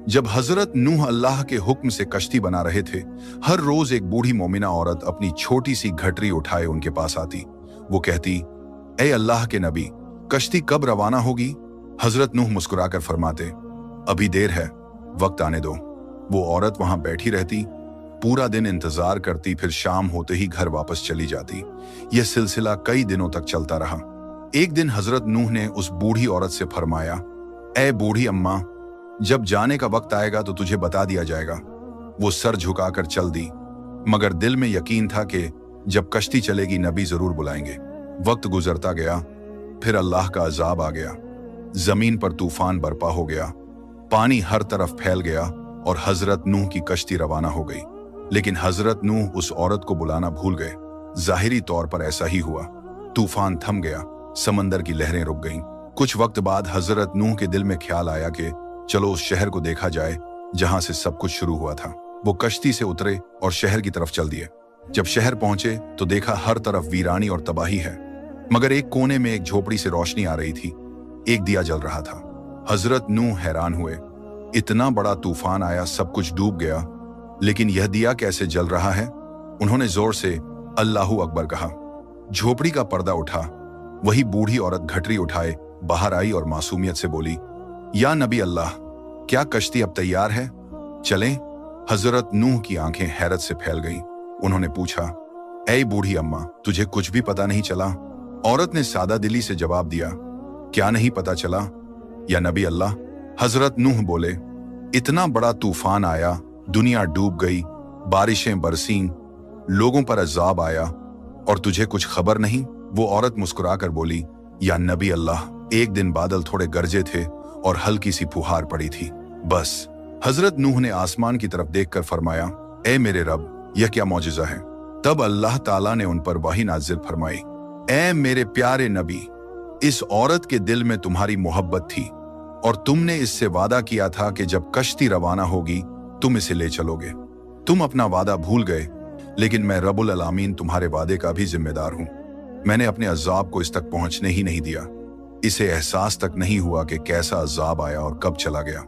जब हजरत नूह अल्लाह के हुक्म से कश्ती बना रहे थे, हर रोज एक बूढ़ी मोमिना औरत अपनी छोटी सी घटरी उठाए उनके पास आती। वो कहती, ए अल्लाह के नबी, कश्ती कब रवाना होगी? हजरत नूह मुस्कुराकर फरमाते, अभी देर है, वक्त आने दो। वो औरत वहां बैठी रहती, पूरा दिन इंतजार करती, फिर शाम होते ही घर वापस चली जाती। यह सिलसिला कई दिनों तक चलता रहा। एक दिन हजरत नूह ने उस बूढ़ी औरत से फरमाया, ए बूढ़ी अम्मा, जब जाने का वक्त आएगा तो तुझे बता दिया जाएगा। वो सर झुकाकर चल दी, मगर दिल में यकीन था कि जब कश्ती चलेगी नबी जरूर बुलाएंगे। वक्त गुजरता गया, फिर अल्लाह का अजाब आ गया। जमीन पर तूफान बरपा हो गया, पानी हर तरफ फैल गया और हजरत नूह की कश्ती रवाना हो गई। लेकिन हजरत नूह उस औरत को बुलाना भूल गए। जाहिरी तौर पर ऐसा ही हुआ। तूफान थम गया, समंदर की लहरें रुक गईं। कुछ वक्त बाद हजरत नूह के दिल में ख्याल आया कि चलो उस शहर को देखा जाए जहां से सब कुछ शुरू हुआ था। वो कश्ती से उतरे और शहर की तरफ चल दिए। जब शहर पहुंचे तो देखा हर तरफ वीरानी और तबाही है, मगर एक कोने में एक झोपड़ी से रोशनी आ रही थी, एक दिया जल रहा था। हजरत नूह हैरान हुए, इतना बड़ा तूफान आया, सब कुछ डूब गया, लेकिन यह दिया कैसे जल रहा है? उन्होंने जोर से अल्लाहू अकबर कहा। झोपड़ी का पर्दा उठा, वही बूढ़ी औरत घटरी उठाए बाहर आई और मासूमियत से बोली, या नबी अल्लाह, क्या कश्ती अब तैयार है? चलें? हजरत नूह की आंखें हैरत से फैल गईं। उन्होंने पूछा, ऐ बूढ़ी अम्मा, तुझे कुछ भी पता नहीं चला? औरत ने सादा दिली से जवाब दिया, क्या नहीं पता चला या नबी अल्लाह? हजरत नूह बोले, इतना बड़ा तूफान आया, दुनिया डूब गई, बारिशें बरसीं, लोगों पर अजाब आया और तुझे कुछ खबर नहीं? वो औरत मुस्कुराकर बोली, या नबी अल्लाह, एक दिन बादल थोड़े गरजे थे और हल्की सी फुहार पड़ी थी, बस। हजरत नूह ने आसमान की तरफ देखकर फरमाया, ए मेरे रब, यह क्या मौजिजा है? तब अल्लाह ताला ने उन पर वही नाजिल फरमाई, ए मेरे प्यारे नबी, इस औरत के दिल में तुम्हारी मोहब्बत थी और तुमने इससे वादा किया था कि जब कश्ती रवाना होगी तुम इसे ले चलोगे। तुम अपना वादा भूल गए, लेकिन मैं रब्बुल अलामीन तुम्हारे वादे का भी जिम्मेदार हूं। मैंने अपने अजाब को इस तक पहुंचने ही नहीं दिया। इसे एहसास तक नहीं हुआ कि कैसा अजाब आया और कब चला गया।